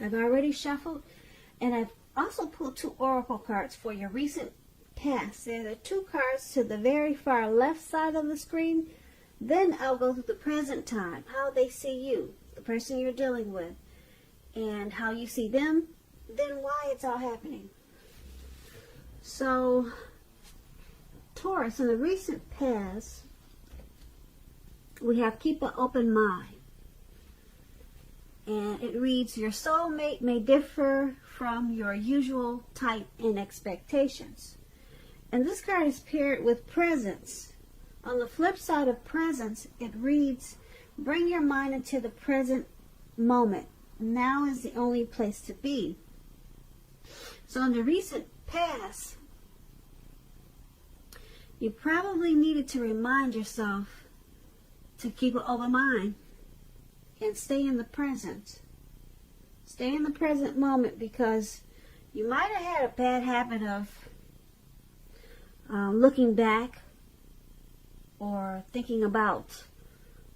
I've already shuffled, and I've also pulled 2 oracle cards for your recent past. There are 2 cards to the very far left side of the screen. Then I'll go through the present time, how they see you, the person you're dealing with, and how you see them, then why it's all happening. So, Taurus, in the recent past, we have keep an open mind. And it reads, your soulmate may differ from your usual type and expectations. And this card is paired with presence. On the flip side of presence, it reads, bring your mind into the present moment. Now is the only place to be. So in the recent past, you probably needed to remind yourself to keep an open mind and stay in the present. Stay in the present moment, because you might have had a bad habit of looking back or thinking about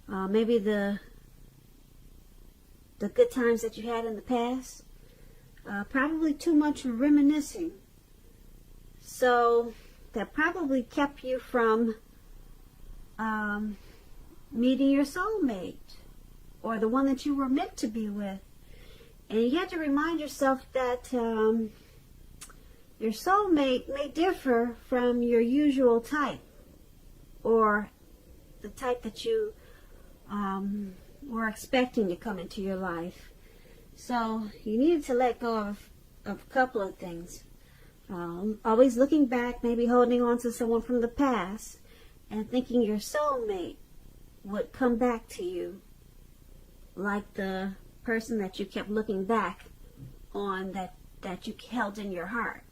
maybe the good times that you had in the past. Probably too much reminiscing. So that probably kept you from meeting your soulmate, or the one that you were meant to be with. And you have to remind yourself that your soulmate may differ from your usual type, or the type that you were expecting to come into your life. So you needed to let go of a couple of things. Always looking back, maybe holding on to someone from the past, and thinking your soulmate would come back to you like the person that you kept looking back on, that you held in your heart.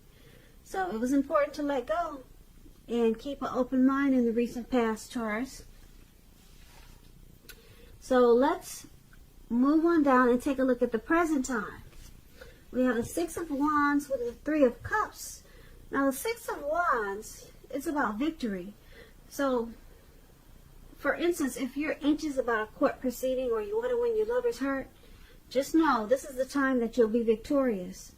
So it was important to let go and keep an open mind in the recent past, Taurus. So let's move on down and take a look at the present time. We have the 6 of Wands with the 3 of Cups. Now the 6 of Wands, it's about victory. So, for instance, if you're anxious about a court proceeding, or you want to win your lover's heart, just know this is the time that you'll be victorious.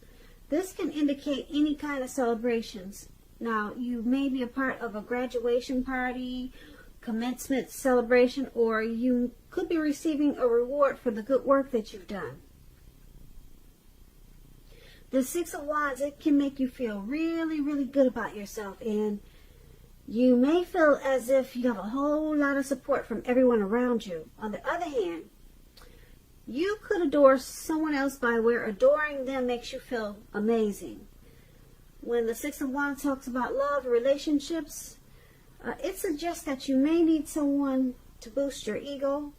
This can indicate any kind of celebrations. Now, you may be a part of a graduation party, commencement celebration, or you could be receiving a reward for the good work that you've done. The 6 of Wands, it can make you feel really, really good about yourself, and you may feel as if you have a whole lot of support from everyone around you. On the other hand, you could adore someone else by where adoring them makes you feel amazing. When the 6 of Wands talks about love, relationships, it suggests that you may need someone to boost your ego,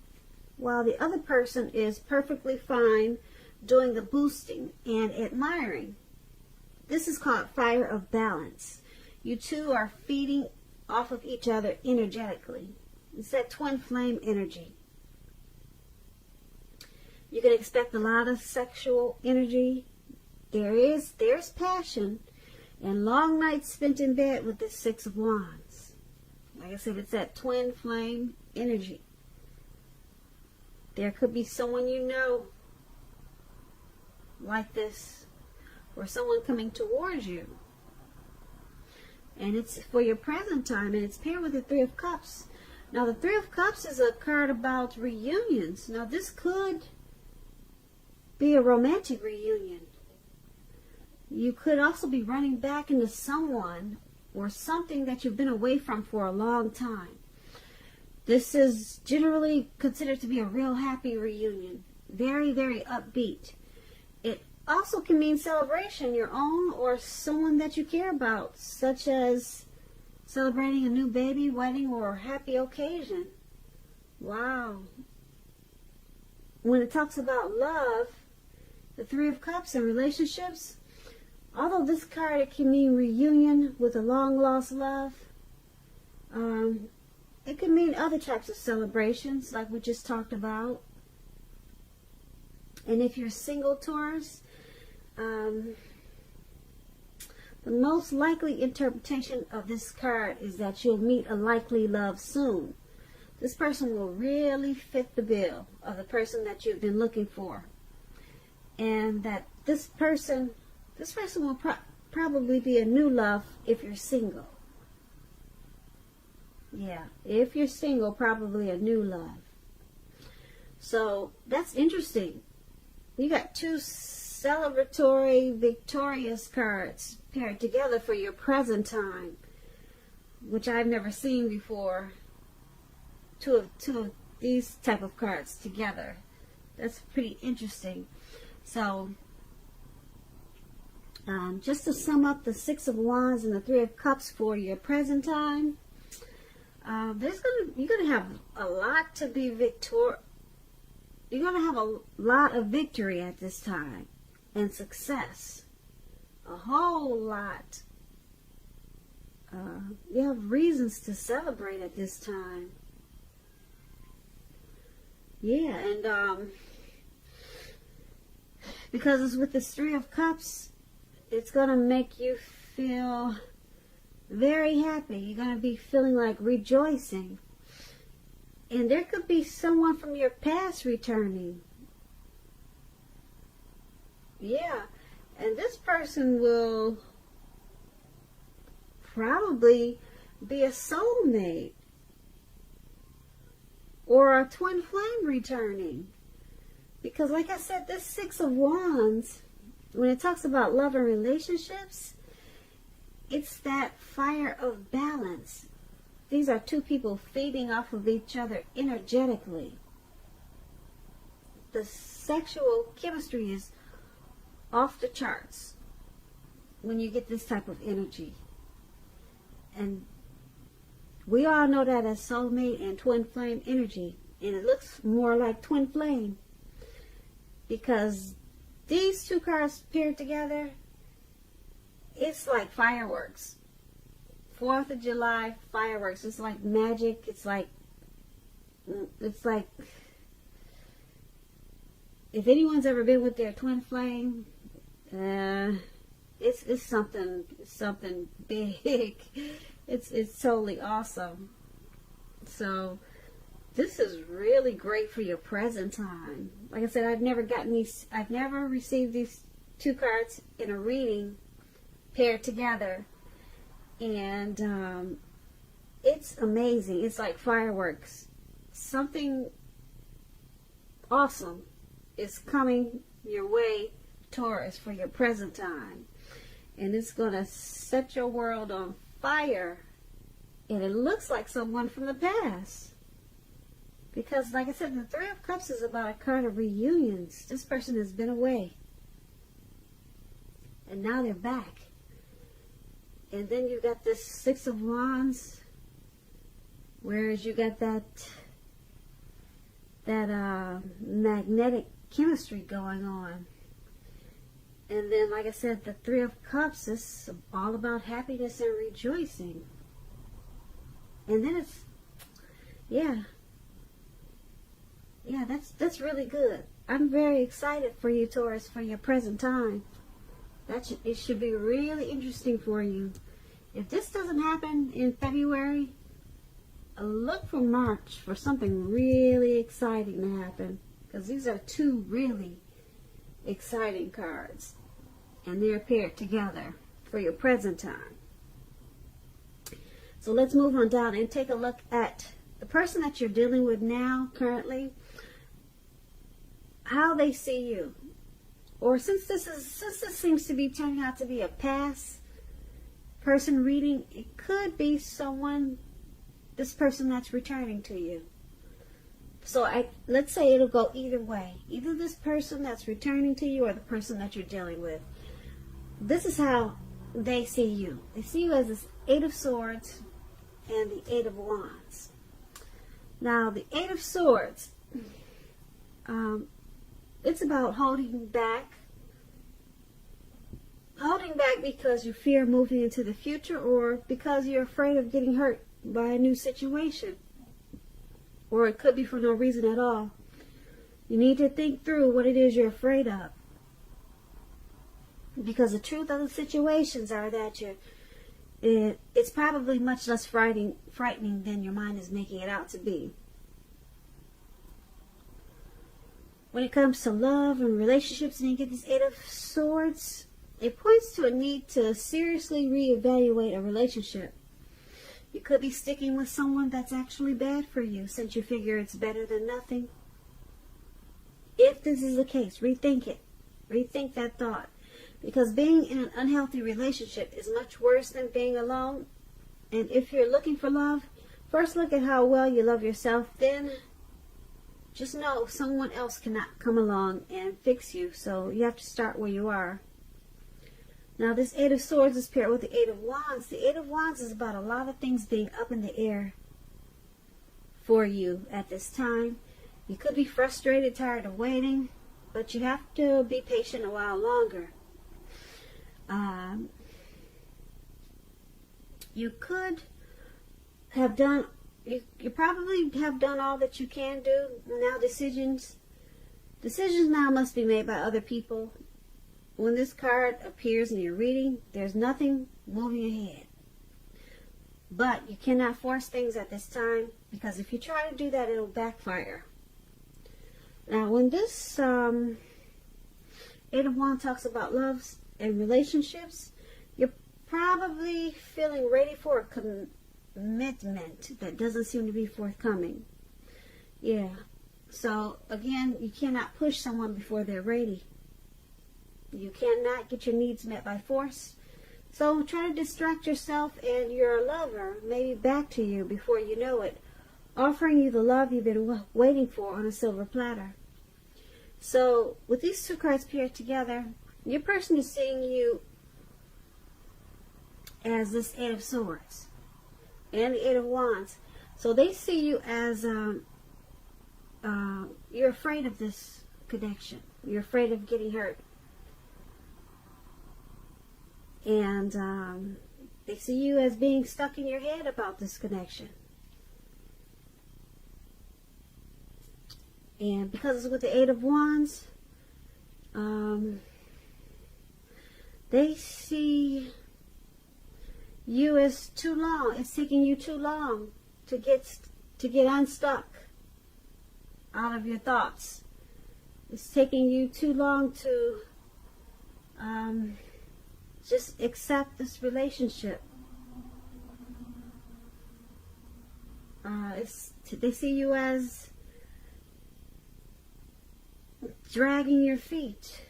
while the other person is perfectly fine doing the boosting and admiring. This is called fire of balance. You two are feeding off of each other energetically. It's that twin flame energy. You can expect a lot of sexual energy. There's passion and long nights spent in bed with the 6 of Wands. Like I said, it's that twin flame energy. There could be someone you know like this, or someone coming towards you. And it's for your present time, and it's paired with the 3 of Cups. Now, the 3 of Cups is a card about reunions. Now, this could be a romantic reunion. You could also be running back into someone or something that you've been away from for a long time. This is generally considered to be a real happy reunion. Very, very upbeat. It also can mean celebration, your own or someone that you care about, such as celebrating a new baby, wedding, or happy occasion. Wow. When it talks about love, the 3 of Cups and relationships, although this card, it can mean reunion with a long-lost love, it can mean other types of celebrations like we just talked about. And if you're single, Taurus, the most likely interpretation of this card is that you'll meet a likely love soon. This person will really fit the bill of the person that you've been looking for. and that this person will probably be a new love if you're single. Yeah, if you're single, probably a new love. So that's interesting. You got two celebratory, victorious cards paired together for your present time, which I've never seen before. Two of these type of cards together. That's pretty interesting. So, just to sum up the Six of Wands and the Three of Cups for your present time, you're gonna have a lot to be You're gonna have a lot of victory at this time and success. A whole lot. You have reasons to celebrate at this time. Yeah, and because it's with this Three of Cups, it's going to make you feel very happy. You're going to be feeling like rejoicing. And there could be someone from your past returning. Yeah, and this person will probably be a soulmate or a twin flame returning. Because like I said, this Six of Wands, when it talks about love and relationships, it's that fire of balance. These are two people feeding off of each other energetically. The sexual chemistry is off the charts when you get this type of energy. And we all know that as soulmate and twin flame energy. And it looks more like twin flame, because these two cards paired together, it's like fireworks. 4th of July fireworks. It's like magic. It's like if anyone's ever been with their twin flame, it's something big. It's totally awesome. So this is really great for your present time. Like I said, I've never received these two cards in a reading paired together. And it's amazing. It's like fireworks. Something awesome is coming your way, Taurus, for your present time. And it's going to set your world on fire. And it looks like someone from the past. Because, like I said, the Three of Cups is about a card of reunions. This person has been away. And now they're back. And then you got this Six of Wands. Whereas you got that magnetic chemistry going on. And then, like I said, the Three of Cups is all about happiness and rejoicing. And then it's, yeah, that's really good. I'm very excited for you, Taurus, for your present time. It should be really interesting for you. If this doesn't happen in February, look for March for something really exciting to happen. Because these are two really exciting cards. And they're paired together for your present time. So let's move on down and take a look at the person that you're dealing with now, currently. How they see you. Or since this seems to be turning out to be a past person reading, it could be this person that's returning to you. So let's say it'll go either way. Either this person that's returning to you or the person that you're dealing with. This is how they see you. They see you as this Eight of Swords and the Eight of Wands. Now, the Eight of Swords, it's about holding back because you fear moving into the future, or because you're afraid of getting hurt by a new situation. Or it could be for no reason at all. You need to think through what it is you're afraid of. Because the truth of the situations are that it's probably much less frightening than your mind is making it out to be. when it comes to love and relationships, and you get this Eight of Swords, it points to a need to seriously reevaluate a relationship. You could be sticking with someone that's actually bad for you, since you figure it's better than nothing. If this is the case, rethink it. Rethink that thought. Because being in an unhealthy relationship is much worse than being alone. And if you're looking for love, first look at how well you love yourself. Then just know someone else cannot come along and fix you. So you have to start where you are. Now this Eight of Swords is paired with the Eight of Wands. The Eight of Wands is about a lot of things being up in the air for you at this time. You could be frustrated, tired of waiting, but you have to be patient a while longer. You could have done, you probably have done all that you can do. Now decisions now must be made by other people. When this card appears in your reading, there's nothing moving ahead. But you cannot force things at this time, because if you try to do that, it'll backfire. Now, when this Eight of Wands talks about love and relationships, you're probably feeling ready for a commitment that doesn't seem to be forthcoming. Yeah. So, again, you cannot push someone before they're ready. You cannot get your needs met by force. So try to distract yourself and your lover maybe back to you before you know it, offering you the love you've been waiting for on a silver platter. So with these two cards paired together, your person is seeing you as this Eight of Swords and the Eight of Wands. So they see you as you're afraid of this connection. You're afraid of getting hurt. And they see you as being stuck in your head about this connection. And because it's with the Eight of Wands, they see you as too long. It's taking you too long to get unstuck out of your thoughts. It's taking you too long to just accept this relationship. They see you as dragging your feet.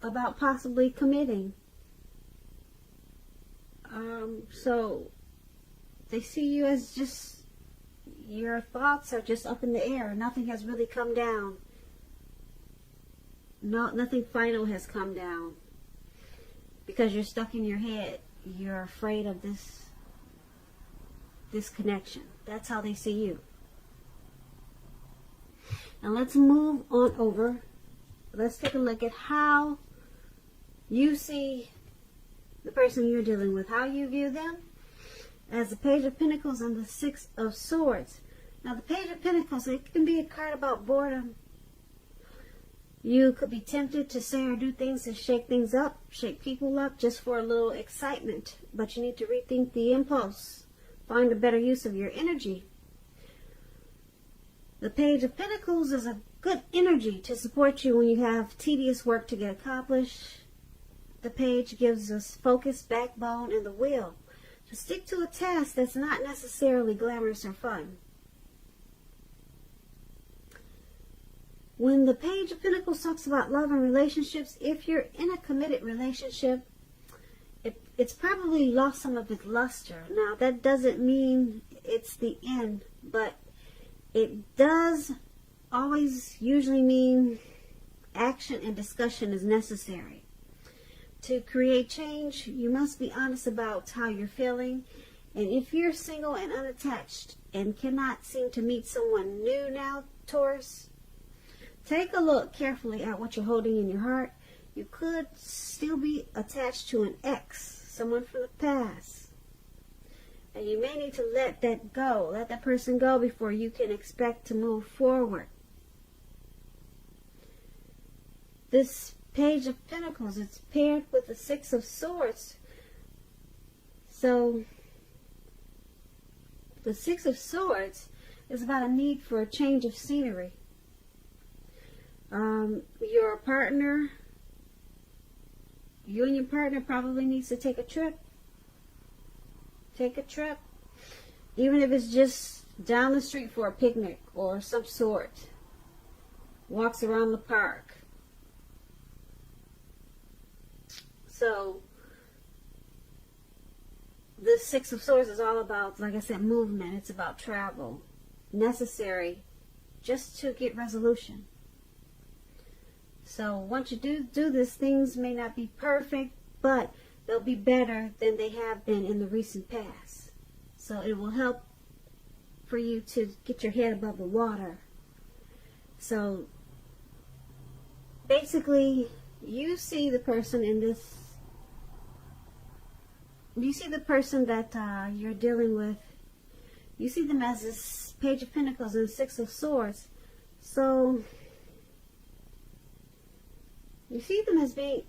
About possibly committing. So they see you as just, your thoughts are just up in the air. Nothing has really come down. Nothing final has come down. Because you're stuck in your head. You're afraid of this connection. That's how they see you. Now let's move on over. Let's take a look at how you see the person you're dealing with. How you view them as the Page of Pentacles and the Six of Swords. Now the Page of Pentacles, it can be a card about boredom. You could be tempted to say or do things to shake things up, shake people up just for a little excitement. But you need to rethink the impulse. Find a better use of your energy. The Page of Pentacles is a good energy to support you when you have tedious work to get accomplished. The page gives us focus, backbone, and the will to stick to a task that's not necessarily glamorous or fun. When the Page of Pentacles talks about love and relationships, if you're in a committed relationship, it's probably lost some of its luster. Now, that doesn't mean it's the end, but it does always usually mean action and discussion is necessary. To create change, you must be honest about how you're feeling. And if you're single and unattached and cannot seem to meet someone new now, Taurus, take a look carefully at what you're holding in your heart. You could still be attached to an ex, someone from the past. And you may need to let that go, let that person go before you can expect to move forward. This Page of Pentacles, it's paired with the Six of Swords. So, the Six of Swords is about a need for a change of scenery. Your partner, you and your partner probably needs to take a trip. Take a trip. Even if it's just down the street for a picnic or some sort. Walks around the park. So, the Six of Swords is all about, like I said, movement. It's about travel. Necessary just to get resolution. So once you do this, things may not be perfect, but they'll be better than they have been in the recent past. So it will help for you to get your head above the water. So basically, you see the person in this, you see the person that you're dealing with, you see them as this Page of Pentacles and Six of Swords. So you see them as being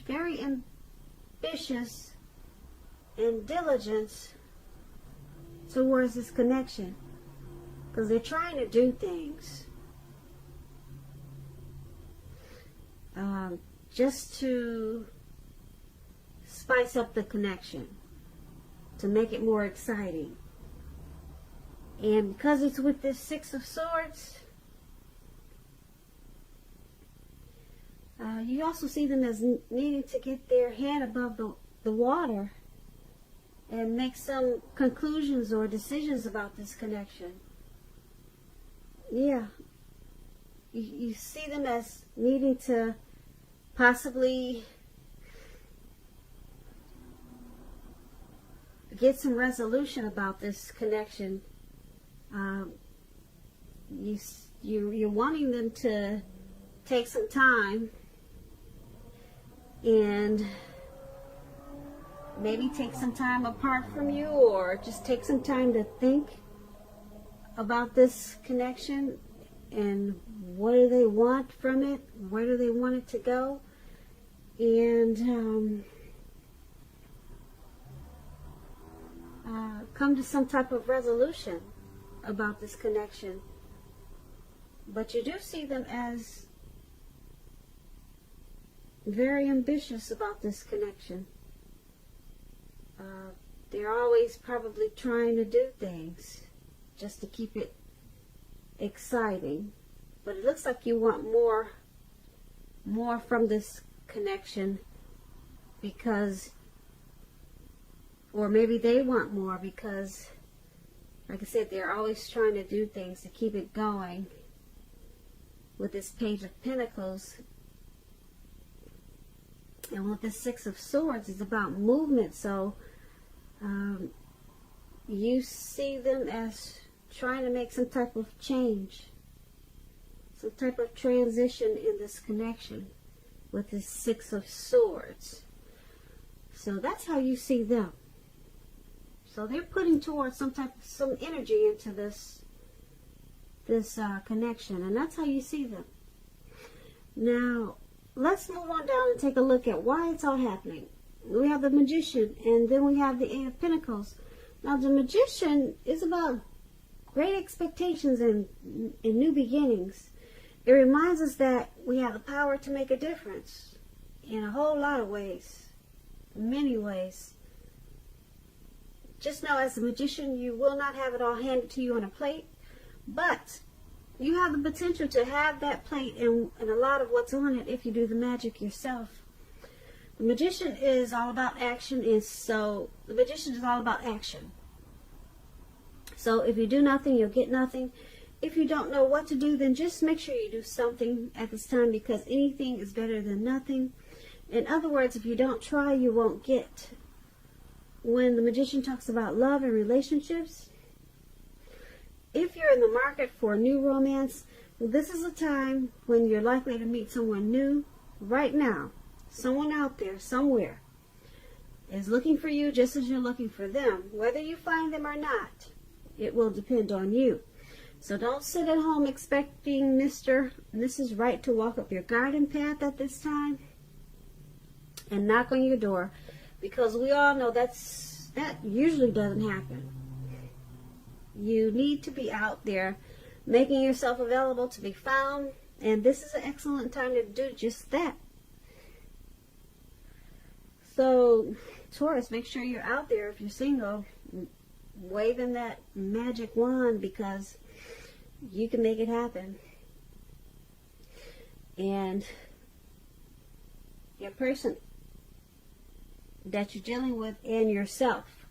very ambitious and diligent towards this connection, because they're trying to do things just to spice up the connection, to make it more exciting. And because it's with this Six of Swords, you also see them as needing to get their head above the water and make some conclusions or decisions about this connection. Yeah. You see them as needing to possibly get some resolution about this connection. You're wanting them to take some time and maybe take some time apart from you, or just take some time to think about this connection and what do they want from it, where do they want it to go, and come to some type of resolution about this connection. But you do see them as very ambitious about this connection. They're always probably trying to do things just to keep it exciting. But it looks like you want more from this connection, because, or maybe they want more because, like I said, they're always trying to do things to keep it going. With this Page of Pentacles and with this Six of Swords, it's about movement. So you see them as trying to make some type of change, some type of transition in this connection with this Six of Swords. So that's how you see them. So they're putting towards some energy into this connection, and that's how you see them. Now let's move on down and take a look at why it's all happening. We have the Magician, and then we have the Eight of Pentacles. Now the Magician is about great expectations and new beginnings. It reminds us that we have the power to make a difference in a whole lot of ways, many ways. Just know, as a magician, you will not have it all handed to you on a plate, but you have the potential to have that plate and a lot of what's on it if you do the magic yourself. The Magician is all about action, and so the Magician is all about action. So if you do nothing, you'll get nothing. If you don't know what to do, then just make sure you do something at this time, because anything is better than nothing. In other words, if you don't try, you won't get. When the Magician talks about love and relationships, if you're in the market for a new romance, this is a time when you're likely to meet someone new. Right now, someone out there somewhere is looking for you just as you're looking for them. Whether you find them or not, it will depend on you. So don't sit at home expecting Mr. and Mrs. Right to walk up your garden path at this time and knock on your door, because we all know that usually doesn't happen. You need to be out there making yourself available to be found, and this is an excellent time to do just that. So, Taurus, make sure you're out there if you're single, waving that magic wand, because you can make it happen. And your person that you're dealing with and yourself,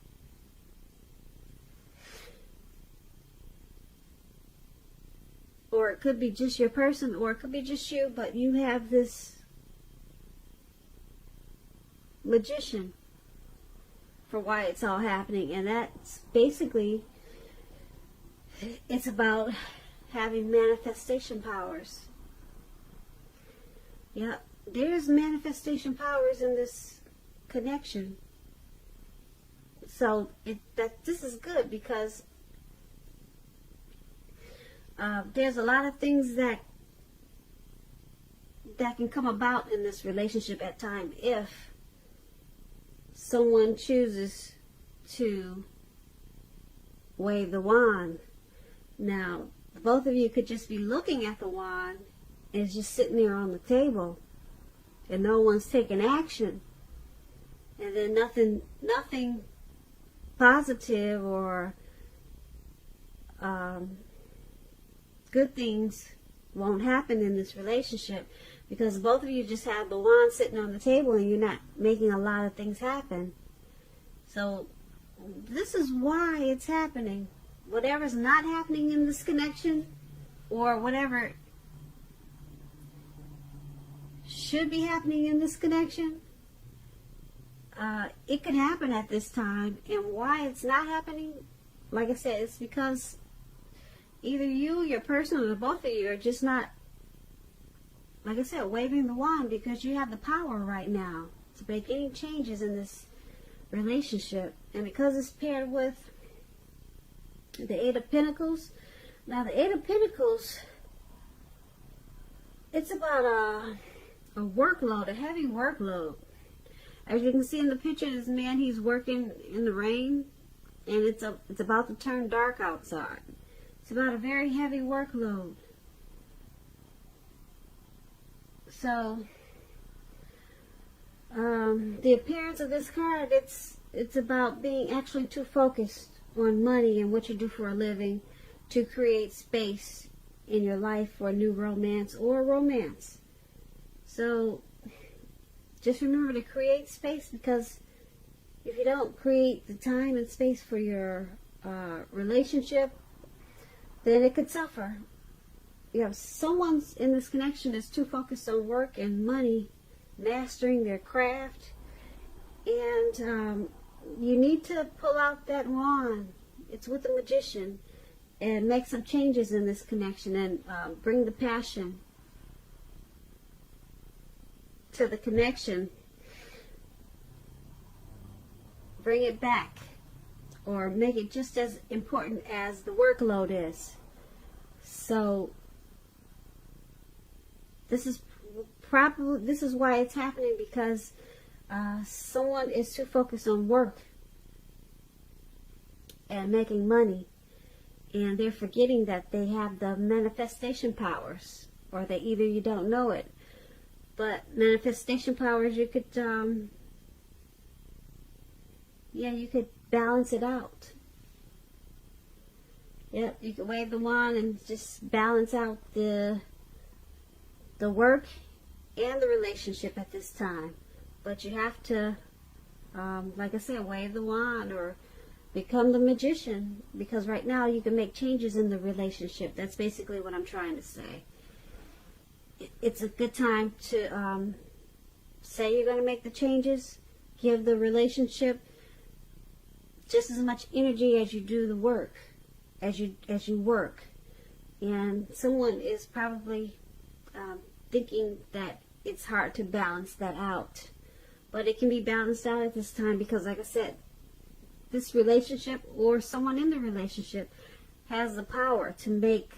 or it could be just your person, or it could be just you, but you have this magician for why it's all happening. And that's basically, it's about having manifestation powers. Yeah, there's manifestation powers in this connection. So this is good, because there's a lot of things that can come about in this relationship at times if someone chooses to wave the wand. Now, both of you could just be looking at the wand, and it's just sitting there on the table, and no one's taking action, and then nothing positive or good things won't happen in this relationship, because both of you just have the wand sitting on the table and you're not making a lot of things happen. So this is why it's happening. Whatever's not happening in this connection, or whatever should be happening in this connection, it could happen at this time. And why it's not happening, like I said, it's because either you, your person, or both of you are just not, like I said, waving the wand, because you have the power right now to make any changes in this relationship. And because it's paired with the Eight of Pentacles. Now, the Eight of Pentacles, it's about a workload, a heavy workload. As you can see in the picture, this man, he's working in the rain, and it's about to turn dark outside. It's about a very heavy workload. So, the appearance of this card, it's about being actually too focused on money and what you do for a living to create space in your life for a new romance or romance. So, just remember to create space, because if you don't create the time and space for your relationship, then it could suffer. You know, someone's in this connection that's too focused on work and money, mastering their craft, and you need to pull out that wand. It's with the Magician, and make some changes in this connection, and bring the passion to the connection. Bring it back, or make it just as important as the workload is. So this is why it's happening, because someone is too focused on work and making money, and they're forgetting that they have the manifestation powers, or they either you don't know it. But manifestation powers, you could you could balance it out. Yep, you could wave the wand and just balance out the work and the relationship at this time. But you have to, like I said, wave the wand or become the Magician, because right now you can make changes in the relationship. That's basically what I'm trying to say. It's a good time to say you're going to make the changes. Give the relationship just as much energy as you do the work, as you work. And someone is probably thinking that it's hard to balance that out, but it can be balanced out at this time, because, like I said, this relationship or someone in the relationship has the power to make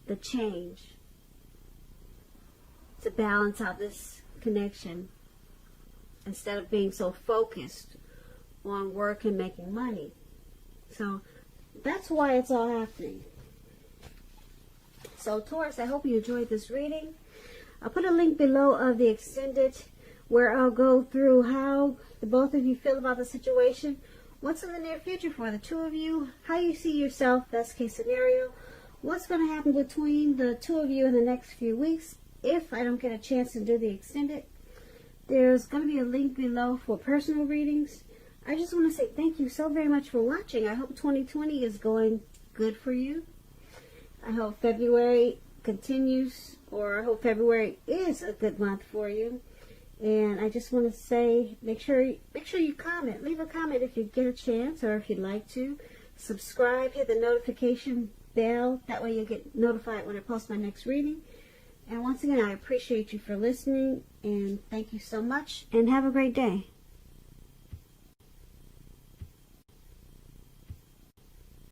the change, to balance out this connection, instead of being so focused on work and making money. So That's why it's all happening. So Taurus, I hope you enjoyed this reading. I'll put a link below of the extended where I'll go through how the both of you feel about the situation, what's in the near future for the two of you, how you see yourself, best case scenario, what's going to happen between the two of you in the next few weeks if I don't get a chance to do the extended. There's going to be a link below for personal readings. I just want to say thank you so very much for watching. I hope 2020 is going good for you. I hope February continues, or I hope February is a good month for you. And I just want to say, make sure you comment. Leave a comment if you get a chance, or if you'd like to. Subscribe, hit the notification bell. That way you'll get notified when I post my next reading. And once again, I appreciate you for listening, and thank you so much, and have a great day.